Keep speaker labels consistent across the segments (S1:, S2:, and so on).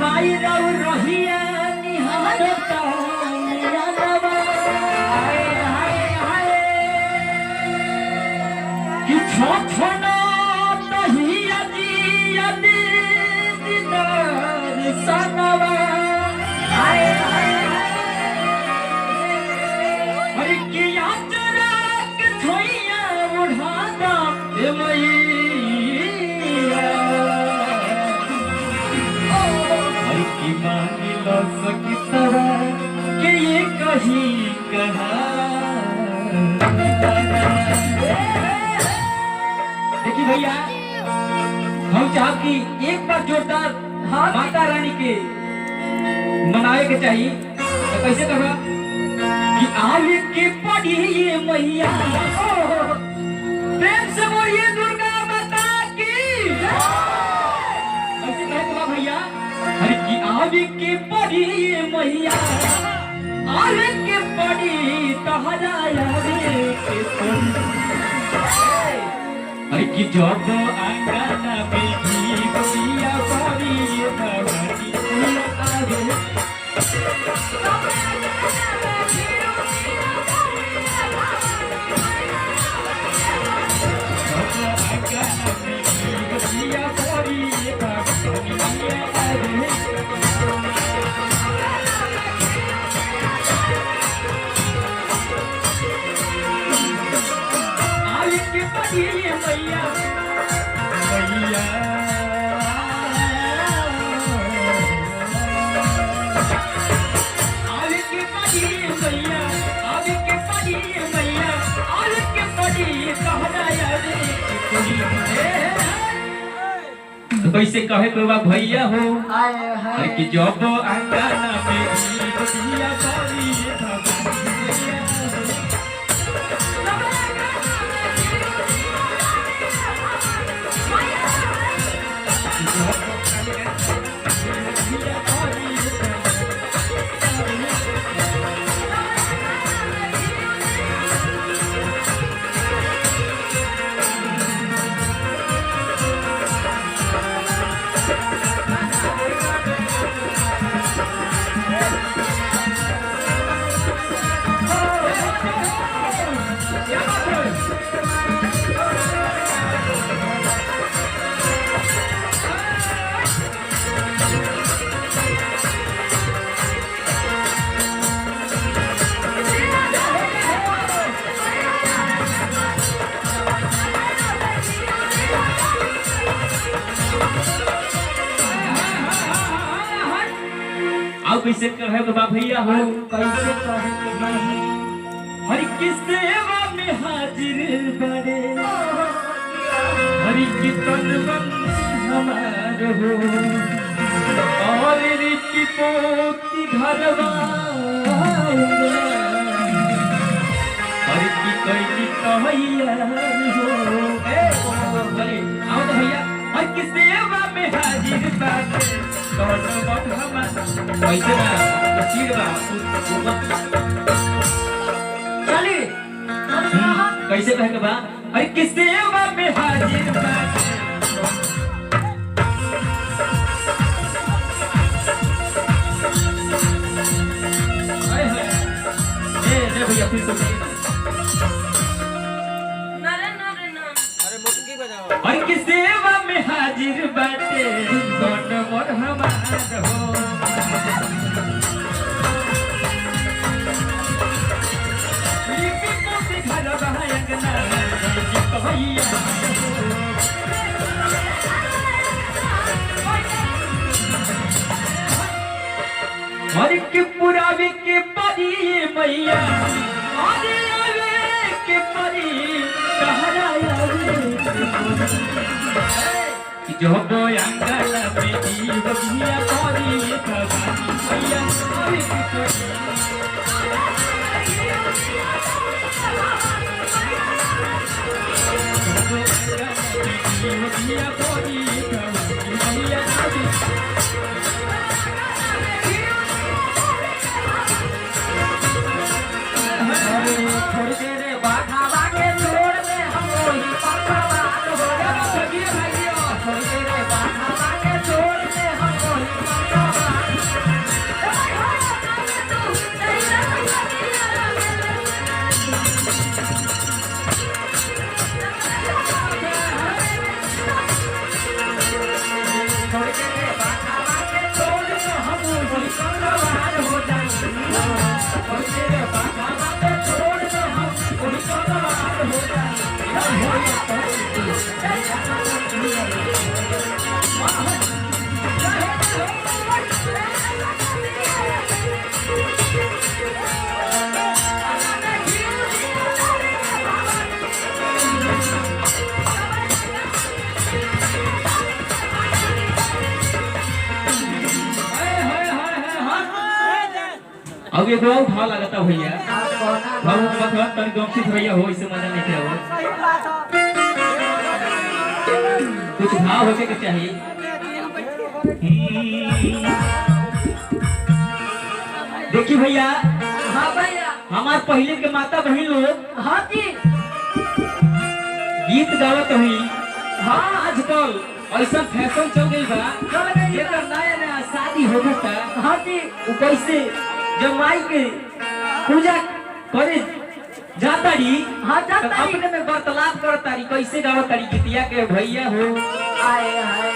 S1: माई रव रहिया निहारता यादवा हाय हाय हाय कि छोछना तहिया जिया दीदार सनवा हाय हाय हरि की यात्रा के छोइया उठाता ए मैया हरि की मांगी लो सकी तरह के ये कहीं कहा देखिए भैया हम चाहब कि एक बार जोरदार माता रानी के मनावे के चाहिए तो कैसे करवा कि आवे के पड़ी ये मैया प्रेम से बोलिए दुर्गा माता की कैसे कहे तो भैया अरे कि आवे के पड़ी ये मैया आवे के पड़ी तहरा आवे के अरे कि जब आंगन में भी बसिया पड़ी भवानी आवे कैसे कहे बाबा भैया हो अरे कि जब आंगन में बसिया पड़ी कैसे कहे बाबा भैया हो कैसे कहे हरि की सेवा में हाजिर बड़े हरि की तन मन हमार हो और रीति पोती घरवा हरि की कैली कहैया हो अरे आओ तो भैया हरि की सेवा में हाजिर बड़े कैसे चली कैसे कहे के बा अरे किस सेवा में हाजिर भैया फिर अरे किस सेवा में हाजिर बाटे कौन मोर हमार हो घर बहायगना भैया हर के पुरावे के परी मैया आगे आवे के परी कहरा जो बोयांगल में जीव भैया परी भवानी भैया आवे के परी भैया परी भवानी भैया आवे छोड़ दे रे बाघा बागे छोड़ दे हम वही पकवान हो गया छोड़ दे रे बाघा बागे छोड़ दे हम वही पकवान अब एक और भाव लगता भैया भाव मतलब तन गमछित भैया हो इससे मजा नहीं क्या हो कुछ भाव होके के चाहिए देखिए भैया
S2: हाँ भैया
S1: हमार पहले के माता बहन लोग
S2: हाँ जी
S1: गीत गावत हुई हाँ आजकल ऐसा फैशन चल गई बा
S2: चल गई
S1: जेकर नया नया शादी हो गता
S2: हाँ जी
S1: वो कैसे जब माई के पूजा करे जातारी
S2: हाँ
S1: तो
S2: जातारी
S1: अपने में वार्तालाप करतारी कैसे गावतारी गीतिया के भैया हो
S2: आए हाय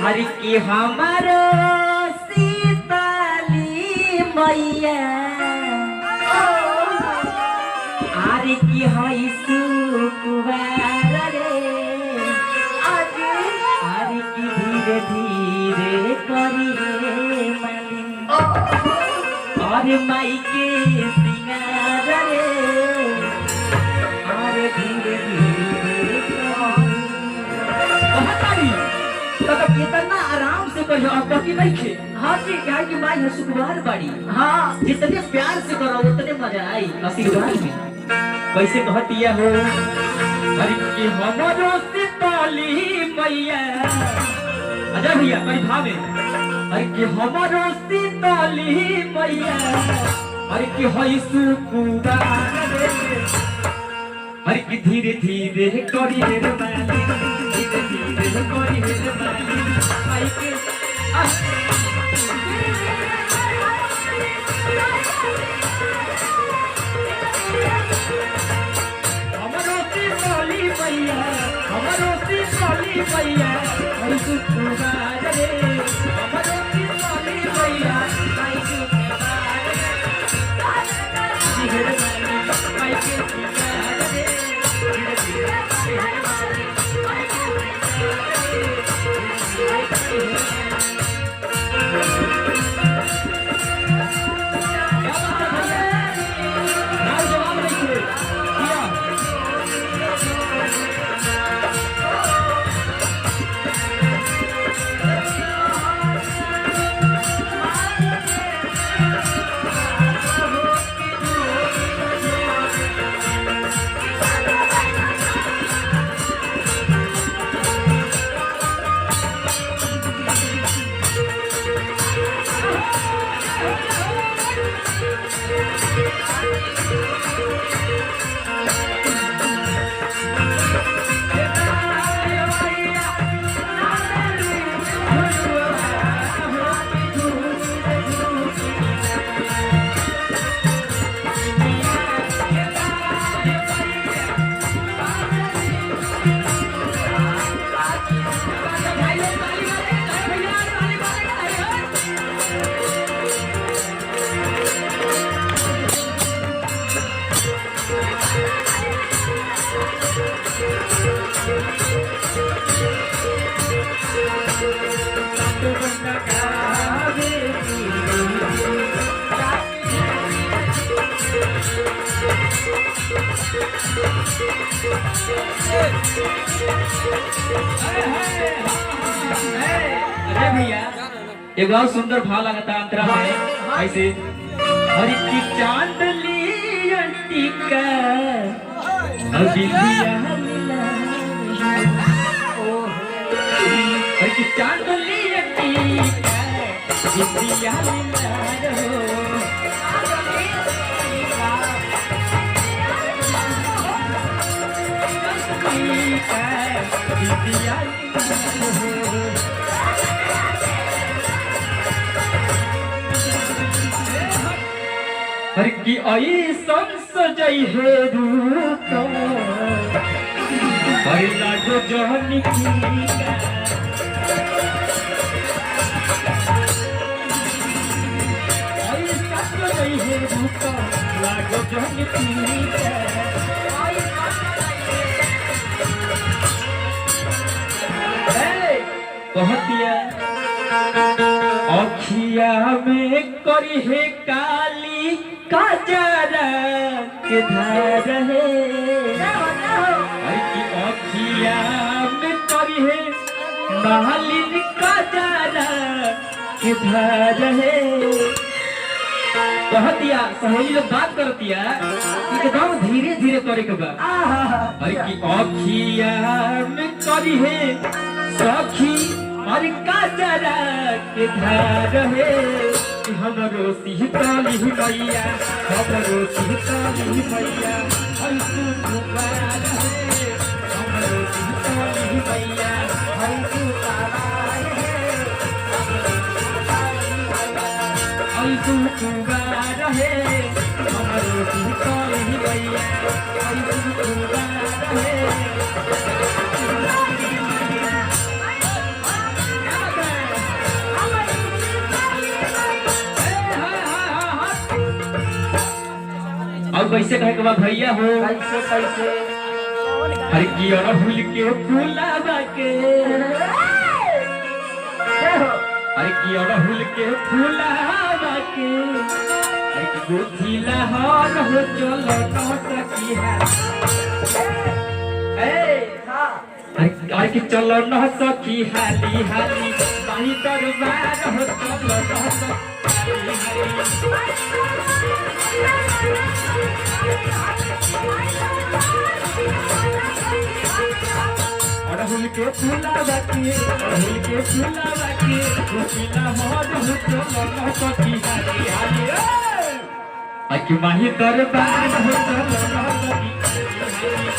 S1: हरि के हमारो
S2: सीताली मैया
S1: हरि की हई सुकुवार रे
S2: आज
S1: हरि की धीरे धीरे करी रे मालिन अरे माई के सिंगार रे अरे धीरे धीरे तो कितना आराम से कहियो अब की नहीं खे
S2: हाँ जी
S1: क्या की माई है सुकुमार बाड़ी
S2: हाँ
S1: जितने प्यार से करो उतने मजा आई आशीर्वाद में कैसे कहतिया हो अरे कि हमरो सीताली मैया अजय भैया कई भावे अरे कि हमरो सीताली मैया अरे कि हई सुकुमार रे अरे कि धीरे धीरे करी रे माली धीरे धीरे करी रे माली आई के हमरो सीताली मैया हमरो सीताली मैया हई सुकुमार रे हमरो सीताली मैया हई सुकुमार रे धीरे माली आई के सुकुमार रे धीरे धीरे माली आई अरे भैया एक और सुंदर भाव लगता अंतरा में ऐसे हरि की चांदली अंटिका अबिलिया हरि की चांदली अंटिका अबिलिया हर की आई सजई है रूप हर लागो जहन की आई सजई है रूप लागो जहन की आई कहतिया अखिया में करी है काली काजरा के धार है कि अखिया में करी है मालिन काजरा के धार है। कहतिया सहेली लोग बात करतिया एकदम धीरे धीरे करे के बा अरे की अखिया में करी है सखी अरे काजरा के धार है हमरो सीताली मैया हमरो सीताली मैया हर सुकुमार है हमरो सीताली मैया हर सुकुमार है हर सुकुमार है हमरो सीताली मैया हर सुकुमार है। और कैसे कहे के बा भैया हो
S2: कैसे कैसे
S1: हर की और भूल के फूलावा के हर की और भूल के फूलावा के हर की गोथी लहर हो चलो न सकी है हर की चलो न सकी हाली हाली माही दरबार हो चलो न सकी अड़हुल के फूलावा के अड़हुल के फूलावा के गोपिला मोर हो चलो न सकी हाली हाली कि माही दरबार हो चलो न सकी